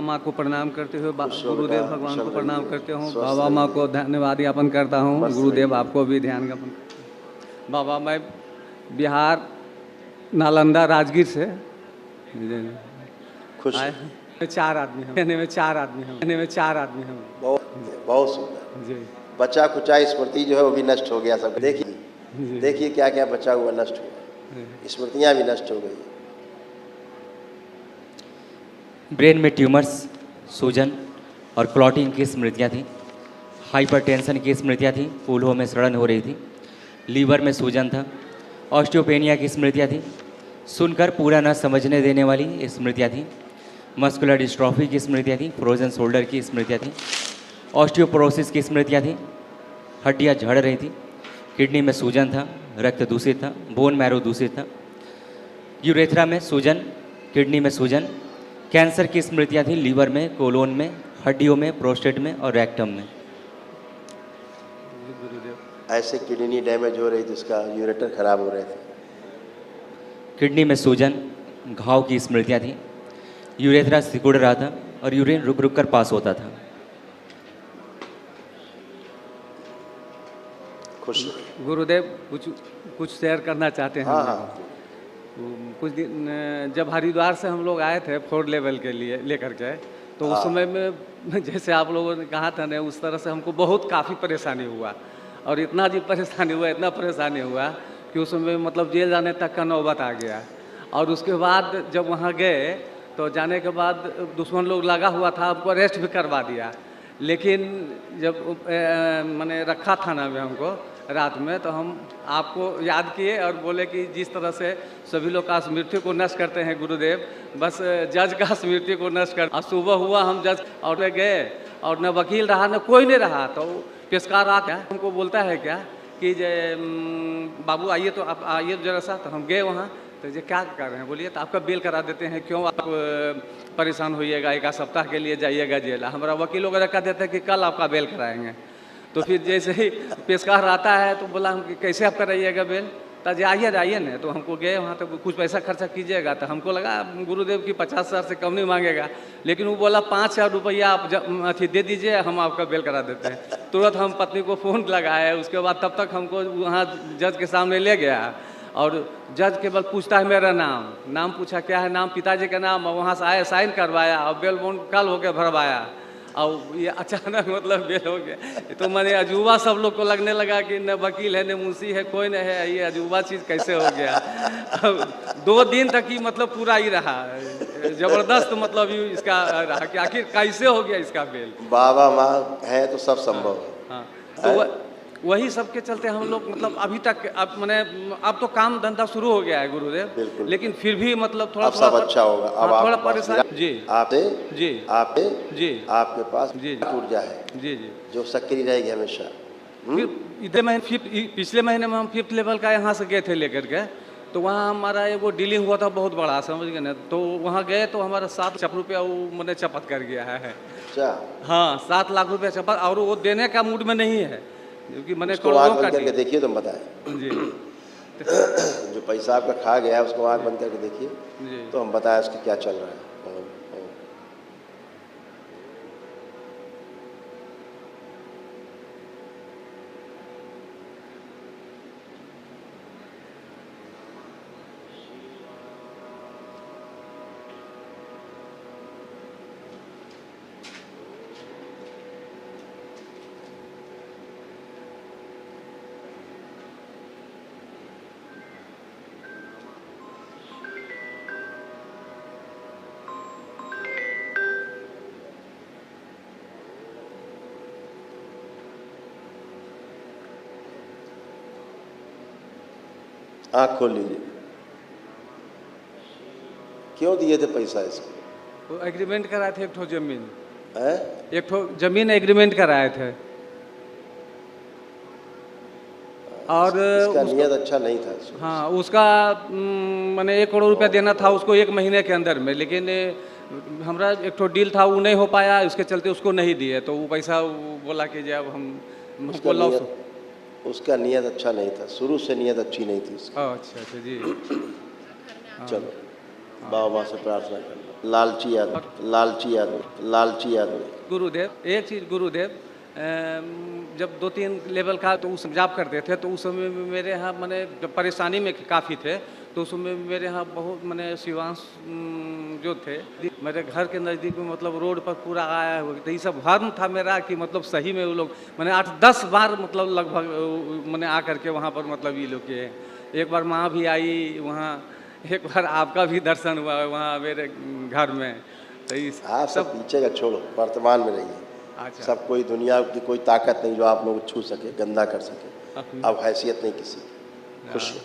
माँ को प्रणाम करते हुए गुरुदेव भगवान को प्रणाम करते हूँ। स्वस्थ बाबा माँ रहिए। को धन्यवाद ज्ञापन करता हूँ। मस्त गुरुदेव रहिए। आपको भी ध्यान ज्ञापन करता हूँ। बाबा मैं बिहार नालंदा राजगीर से खुश आए रहिए। हैं। 4 आदमी हैं। कहने में 4 आदमी हैं। कहने में 4 आदमी हैं। बहुत बहुत सुंदर। जी बचा कुचा स्मृति जो है वो भी नष्ट हो गया सब। जी देखिए देखिए क्या क्या बचा हुआ नष्ट हुआ, स्मृतियाँ भी नष्ट हो गई। ब्रेन में ट्यूमर्स, सूजन और क्लॉटिंग की स्मृतियाँ थीं। हाइपरटेंशन की स्मृतियाँ थीं। फूलों में सड़न हो रही थी। लीवर में सूजन था। ऑस्टियोपेनिया की स्मृतियाँ थीं। सुनकर पूरा न समझने देने वाली स्मृतियाँ थीं। मस्कुलर डिस्ट्रॉफी की स्मृतियाँ थीं। फ्रोजन शोल्डर की स्मृतियाँ थीं। ऑस्टियोपोरोसिस की स्मृतियाँ थीं। हड्डियाँ झड़ रही थी। किडनी में सूजन था। रक्त दूषित था। बोन मैरो दूषित था। यूरेथ्रा में सूजन, किडनी में सूजन। कैंसर की स्मृतियाँ थी लीवर में, कोलोन में, हड्डियों में, प्रोस्टेट में और रेक्टम में। ऐसे किडनी डैमेज हो रही थी, उसका यूरेटर खराब हो रहे थे। किडनी में सूजन, घाव की स्मृतियाँ थी। यूरेथ्रा सिकुड़ रहा था और यूरिन रुक रुक कर पास होता था। खुश। गुरुदेव कुछ शेयर करना चाहते हैं। हाँ हम हाँ लोग। कुछ दिन जब हरिद्वार से हम लोग आए थे 4 लेवल के लिए लेकर के, तो उस समय में जैसे आप लोगों ने कहा था ना, उस तरह से हमको बहुत काफ़ी परेशानी हुआ। और इतना जी परेशानी हुआ, इतना परेशानी हुआ कि उस समय मतलब जेल जाने तक का नौबत आ गया। और उसके बाद जब वहाँ गए तो जाने के बाद दुश्मन लोग लगा हुआ था, हमको अरेस्ट भी करवा दिया। लेकिन जब मैंने रखा थाना में हमको रात में, तो हम आपको याद किए और बोले कि जिस तरह से सभी लोग का स्मृति को नष्ट करते हैं गुरुदेव, बस जज का स्मृति को नष्ट कर। और सुबह हुआ हम जज और गए और न वकील रहा न कोई नहीं रहा, तो पेशकार आ क्या हमको बोलता है क्या कि बाबू आइए, तो आप आइए जरा सा। तो हम गए वहाँ, तो ये क्या कर रहे हैं, बोलिए तो आपका बेल करा देते हैं, क्यों आप परेशान होइएगा, 1 सप्ताह के लिए जाइएगा जेल। हमारा वकील वगैरह कह देते हैं कि कल आपका बेल कराएंगे। तो फिर जैसे ही पेशकार आता है तो बोला हम कि कैसे आप कराइएगा बेल, तो आइए ना। तो हमको गए वहाँ, तो कुछ पैसा खर्चा कीजिएगा। तो हमको लगा गुरुदेव की 50,000 से कम नहीं मांगेगा, लेकिन वो बोला 5,000 रुपया आप अथी दे दीजिए, हम आपका बेल करा देते हैं। तुरंत हम पत्नी को फ़ोन लगाए। उसके बाद तब तक हमको वहाँ जज के सामने ले गया और जज केवल पूछता है मेरा नाम पूछा, क्या है नाम, पिताजी का नाम, और वहाँ से आए, साइन करवाया और बेल बॉन्ड कल होके भरवाया। और ये अचानक मतलब बेल हो गया। तो मैंने अजूबा सब लोग को लगने लगा कि न वकील है, न मुंशी है, कोई नहीं है, ये अजूबा चीज़ कैसे हो गया। अब 2 दिन तक ही मतलब पूरा ही रहा, ज़बरदस्त मतलब इसका रहा कि आखिर कैसे हो गया इसका बेल। बाबा माँ है तो सब संभव है। हाँ, तो वही सब के चलते हम लोग मतलब अभी तक अब तो काम धंधा शुरू हो गया है गुरुदेव, बिल्कुल। लेकिन फिर भी मतलब थोड़ा अब सब अच्छा होगा। अब थोड़ा आपके पास परेशान। जी आपसे जी जी आपके पास जी ऊर्जा है जी जी। जो सक्रिय रहेगी हमेशा। फिर इधर महीने पिछले महीने में हम 5th लेवल का यहाँ से गए थे लेकर के, तो वहाँ हमारा एगो डीलिंग हुआ था बहुत बड़ा, समझ गए ना। तो वहाँ गए तो हमारा 7 लाख रुपया वो मैंने चपत कर गया है। अच्छा, हाँ 7 लाख रुपया चपत, और वो देने का मूड में नहीं है, क्योंकि मैंने उसको आँख करोड़ों का बंद करके देखिए, तुम बताएं। जी जो पैसा आपका खा गया है उसको आँख बंद करके देखिए, जी। तो हम बताएं उसका क्या चल रहा है। आँख खोल लीजिए। क्यों दिए थे पैसा इसको? वो एग्रीमेंट कराए थे, एक ठो जमीन है? एक ठो जमीन एग्रीमेंट कराए थे, और इसका नियत अच्छा नहीं था। हाँ उसका मैंने 1 करोड़ रुपया देना था उसको 1 महीने के अंदर में, लेकिन हमारा एक ठो डील था वो नहीं हो पाया, उसके चलते उसको नहीं दिए। तो वो पैसा वो बोला कि जब हमको लॉस। उसका नियत अच्छा नहीं था, शुरू से नियत अच्छी नहीं थी उसकी। अच्छा जी। चलो बाबा माँ से प्रार्थना करना। लालची आदमी, लालची आदमी, लालची आदमी। गुरुदेव एक चीज़ गुरुदेव, जब 2-3 लेवल का तो उस जॉब करते थे तो उस समय में मेरे यहाँ मैंने जब परेशानी में काफ़ी थे तो उस समय मेरे यहाँ बहुत मैंने शिवांश जो थे मेरे घर के नज़दीक में मतलब रोड पर पूरा आया हुआ तो ये सब भ्रम था मेरा कि मतलब सही में वो लोग मैंने 8-10 बार मतलब लगभग मैंने आकर के वहाँ पर मतलब ये लोग किए। एक बार माँ भी आई वहाँ, एक बार आपका भी दर्शन हुआ वहाँ मेरे घर में। तो इस आप सब पीछे का छोड़ो, वर्तमान में रहिए। अच्छा सब कोई दुनिया की कोई ताकत नहीं जो आप लोग छू सके, गंदा कर सके। अब हैसियत नहीं किसी की। खुश रहो।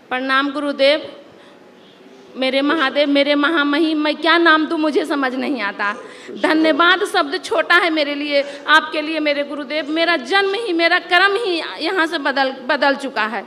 प्रणाम गुरुदेव। मेरे महादेव, मेरे महामहिम, मैं क्या नाम दूँ मुझे समझ नहीं आता। धन्यवाद शब्द छोटा है मेरे लिए, आपके लिए मेरे गुरुदेव। मेरा जन्म ही, मेरा कर्म ही यहाँ से बदल चुका है।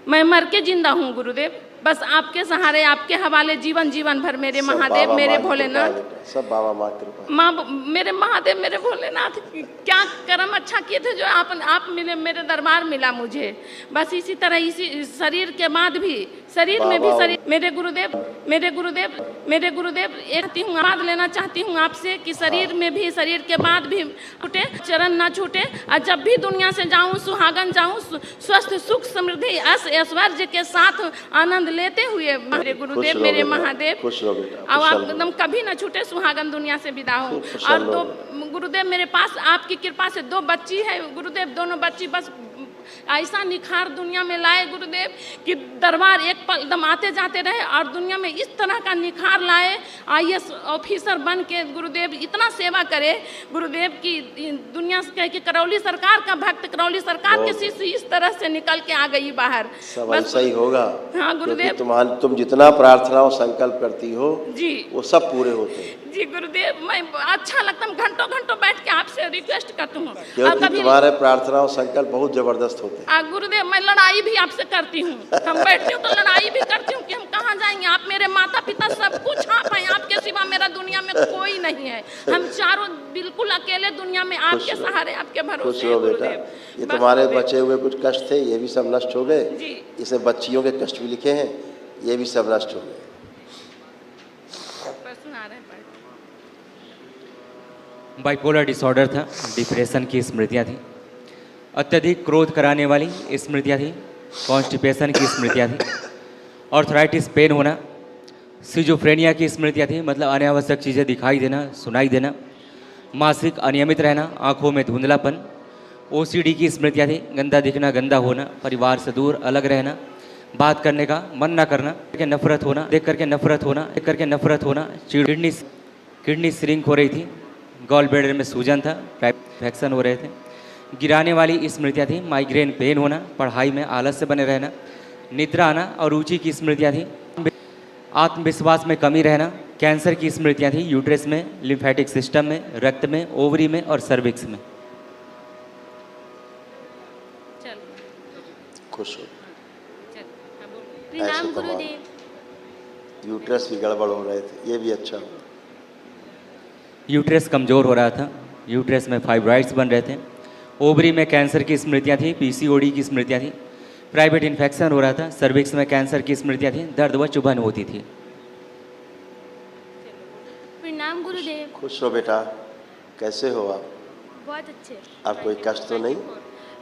मैं मर के जिंदा हूँ गुरुदेव, बस आपके सहारे, आपके हवाले जीवन भर मेरे महादेव, मेरे भोलेनाथ। सब बाबा माँ की कृपा। माँ, मेरे महादेव, मेरे भोलेनाथ, क्या कर्म अच्छा किए थे जो आप मिले, मेरे दरबार मिला मुझे। बस इसी तरह, इसी शरीर के बाद भी, शरीर में भी शरीर। मेरे गुरुदेव, मेरे गुरुदेव, मेरे गुरुदेव, एक हूँ आवाज लेना चाहती हूँ आपसे कि शरीर में भी, शरीर के बाद भी छूटे, चरण ना छूटे। और जब भी दुनिया से जाऊँ सुहागन जाऊँ, स्वस्थ सुख समृद्धि ऐश्वर्य के साथ आनंद लेते हुए मेरे गुरुदेव, मेरे महादेव। खुश रहो बेटा। अब आप एकदम कभी ना छूटे, सुहागन दुनिया से विदा हूँ। और 2 गुरुदेव मेरे पास आपकी कृपा से 2 बच्ची है गुरुदेव। दोनों बच्ची बस ऐसा निखार दुनिया में लाए गुरुदेव कि दरबार एक पल एकदम आते जाते रहे और दुनिया में इस तरह का निखार लाए। IAS ऑफिसर बन के गुरुदेव इतना सेवा करे गुरुदेव की दुनिया से कि करौली सरकार का भक्त, करौली सरकार के शिष्य इस तरह से निकल के आ गई बाहर। सब ऐसा ही होगा। हाँ गुरुदेव। तुम जितना प्रार्थनाओं संकल्प करती हो जी, वो सब पूरे होते हैं। जी गुरुदेव, मैं अच्छा लगता है, घंटों घंटों बैठ के आपसे रिक्वेस्ट करती हूँ। क्योंकि तुम्हारे प्रार्थनाओं संकल्प बहुत जबरदस्त होते हैं। गुरुदेव, मैं लड़ाई भी आपसे करती हूँ। हम बैठती हूँ तो लड़ाई भी करती हूँ कि हम कहाँ जाएंगे। आप मेरे माता पिता सब कुछ आप हैं, आपके सिवा मेरा दुनिया में कोई नहीं है। हम चारों बिल्कुल अकेले दुनिया में, आपके सहारे, आपके भरोसे। खुश रहो बेटा। ये तुम्हारे बचे हुए कुछ कष्ट थे, ये भी सब नष्ट हो गए। इसमें बच्चियों के कष्ट भी लिखे हैं, ये भी सब नष्ट हो गए। बाइपोलर डिसऑर्डर था, डिप्रेशन की स्मृतियाँ थी, अत्यधिक क्रोध कराने वाली स्मृतियाँ थी, कॉन्स्टिपेशन की स्मृतियाँ थी, ऑर्थराइटिस पेन होना, सिजोफ्रेनिया की स्मृतियाँ थी, मतलब अनावश्यक चीज़ें दिखाई देना, सुनाई देना, मासिक अनियमित रहना, आँखों में धुंधलापन, OCD की स्मृतियाँ थी, गंदा दिखना, गंदा होना, परिवार से दूर अलग रहना, बात करने का मन ना करना, करके नफरत होना, देख करके नफरत होना, देख करके नफरत होना, किडनी श्रिंक हो रही थी, गॉल ब्लैडर में सूजन था, इन्फेक्शन हो रहे थे, गिराने वाली स्मृतियाँ थी, माइग्रेन पेन होना, पढ़ाई में आलस्य बने रहना, निद्रा आना और रुचि की स्मृतियाँ थी, आत्मविश्वास में कमी रहना, कैंसर की स्मृतियाँ थी, यूट्रस में, लिम्फेटिक सिस्टम में, रक्त में, ओवरी में और सर्विक्स में। खुश हो। प्रणाम गुरुदेव। यूट्रस भी गड़बड़ हो रहे थे, ये भी अच्छा हो। यूट्रस कमज़ोर हो रहा था, यूट्रस में फाइब्राइड्स बन रहे थे, ओवरी में कैंसर की स्मृतियाँ थी, PCOD की स्मृतियाँ थी, प्राइवेट इन्फेक्शन हो रहा था, सर्विक्स में कैंसर की स्मृतियाँ थी, दर्द व चुभन होती थी। प्रणाम गुरुदेव। खुश हो बेटा। कैसे हो आप? बहुत अच्छे। आप कोई कष्ट तो नहीं?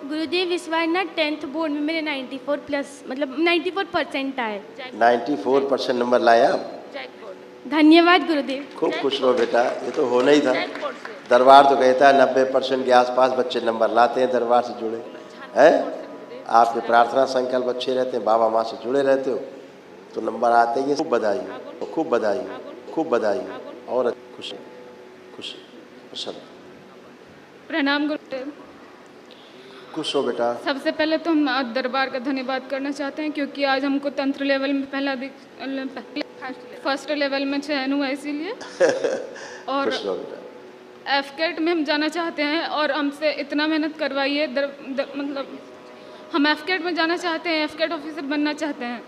गुरुदेव इस बार ना 10th बोर्ड में मेरे 94 प्लस, मतलब 94% आए। 94% नंबर लाए आप? धन्यवाद गुरुदेव। खूब खुश रहो बेटा। ये तो होना ही था। दरबार तो कहता है 90% के आसपास बच्चे नंबर लाते हैं, दरबार से जुड़े हैं। आपके प्रार्थना संकल्प अच्छे रहते हैं, बाबा माँ से जुड़े रहते हो तो नंबर आते ही। खूब बधाई हो, खूब बधाई हो, खूब बधाई हो। और खुशी खुशी खुश। प्रणाम गुरुदेव। खुश हो बेटा। सबसे पहले तो हम दरबार का धन्यवाद करना चाहते हैं क्योंकि आज हमको तंत्र लेवल में फर्स्ट लेवल में चयन हुआ, इसीलिए। और एफकेट में हम जाना चाहते हैं और हमसे इतना मेहनत करवाइए। मतलब हम एफकेट में जाना चाहते हैं, एफकेट ऑफिसर बनना चाहते हैं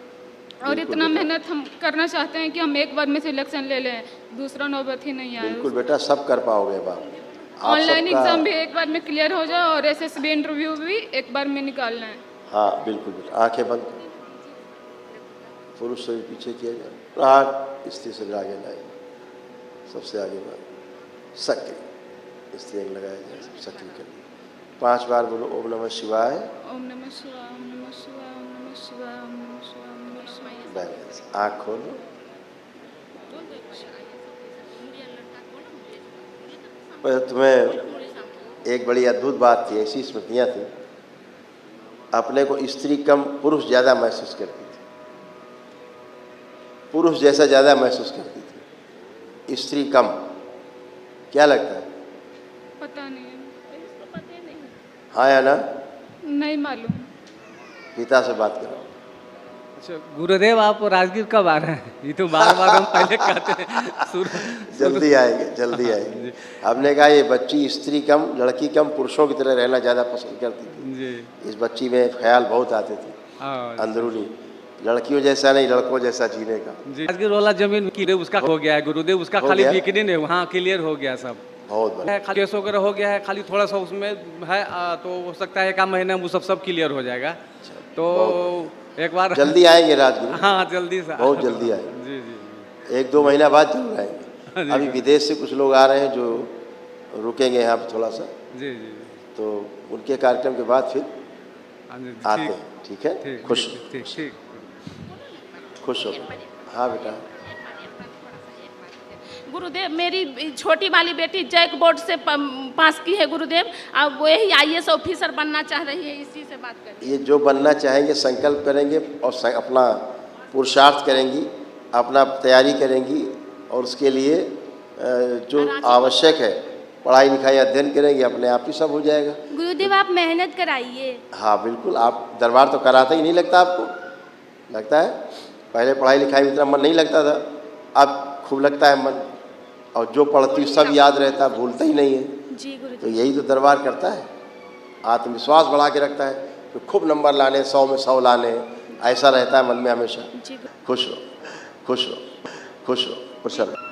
और इतना मेहनत हम करना चाहते हैं कि हम एक बार में सिलेक्शन ले लें, दूसरा नौबत ही नहीं आए। बिल्कुल बेटा, सब कर पाओगे बाप। ऑनलाइन एग्जाम भी एक बार में क्लियर हो जाए और SSB इंटरव्यू भी एक बार में निकालना है। हाँ बिल्कुल बेटा, आंखें बंद। पुरुष से भी पीछे किया जाए, प्राण स्त्री से भी आगे लाए, सबसे आगे बात सक्रिय स्त्री लगाया जाए, सब सक्रिय कर लिए। 5 बार बोलो ओम नमः शिवाय। ओम नमः शिवाय, ओम नमः शिवाय, ओम नमः शिवाय, ओम नमः शिवाय, ओम नमः शिवाय। बैलेंस। आँख खोलो। पर तुम्हें एक बड़ी अद्भुत बात थी, ऐसी स्मृतियाँ थी, अपने को स्त्री कम पुरुष ज़्यादा महसूस करती थी, पुरुष जैसा ज़्यादा महसूस करती थी, स्त्री कम। क्या लगता है? पता नहीं, हाँ या ना? नहीं मालूम। पिता से बात करो। अच्छा गुरुदेव, आप राजगीर कब आ रहे हैं? ये तो बार बार हम पहले कहते हैं। जल्दी आएंगे, जल्दी आएंगे। हमने कहा ये बच्ची स्त्री कम लड़की कम पुरुषों की तरह रहना ज़्यादा पसंद करती थी जी। इस बच्ची में ख्याल बहुत आते थे अंदरूनी, लड़कियों जैसा नहीं लड़कों जैसा जीने का। जी। राजगीर वाला जमीन की उसका हो गया है गुरुदेव, उसका खाली बिक्री नहीं, वहाँ क्लियर हो गया सब, बहुत बढ़िया। खाली केस वगैरह हो गया है, खाली थोड़ा सा उसमें है, तो हो सकता है 1 महीने में वो सब क्लियर हो जाएगा। तो एक बार जल्दी आएंगे राजगीर। हाँ जल्दी से, बहुत जल्दी आएंगे। जी जी। 1-2 महीना बाद जरूर आएंगे। अभी विदेश से कुछ लोग आ रहे हैं जो रुकेंगे यहाँ पे थोड़ा सा, जी जी, तो उनके कार्यक्रम के बाद फिर आते हैं। ठीक है, खुश ठीक, खुश हो। हाँ बेटा। गुरुदेव, मेरी छोटी वाली बेटी जैक बोर्ड से पास की है गुरुदेव, अब वो यही IAS ऑफिसर बनना चाह रही है, इसी से बात करें। ये जो बनना चाहेंगे संकल्प करेंगे और अपना पुरुषार्थ करेंगी, अपना तैयारी करेंगी, और उसके लिए जो आवश्यक है पढ़ाई लिखाई अध्ययन करेंगे, अपने आप ही सब हो जाएगा। गुरुदेव आप मेहनत कराइए। हाँ बिल्कुल, आप दरबार तो कराते ही नहीं लगता आपको? लगता है? पहले पढ़ाई लिखाई में इतना मन नहीं लगता था, अब खूब लगता है मन, और जो पढ़ती सब याद रहता है, भूलता ही नहीं है। जी गुरुदेव। तो यही तो दरबार करता है, आत्मविश्वास बढ़ा के रखता है, तो खूब नंबर लाने, 100 में 100 लाने, ऐसा रहता है मन में हमेशा। जी खुश रहो, खुश रहो, खुश रहो, खुश रहो।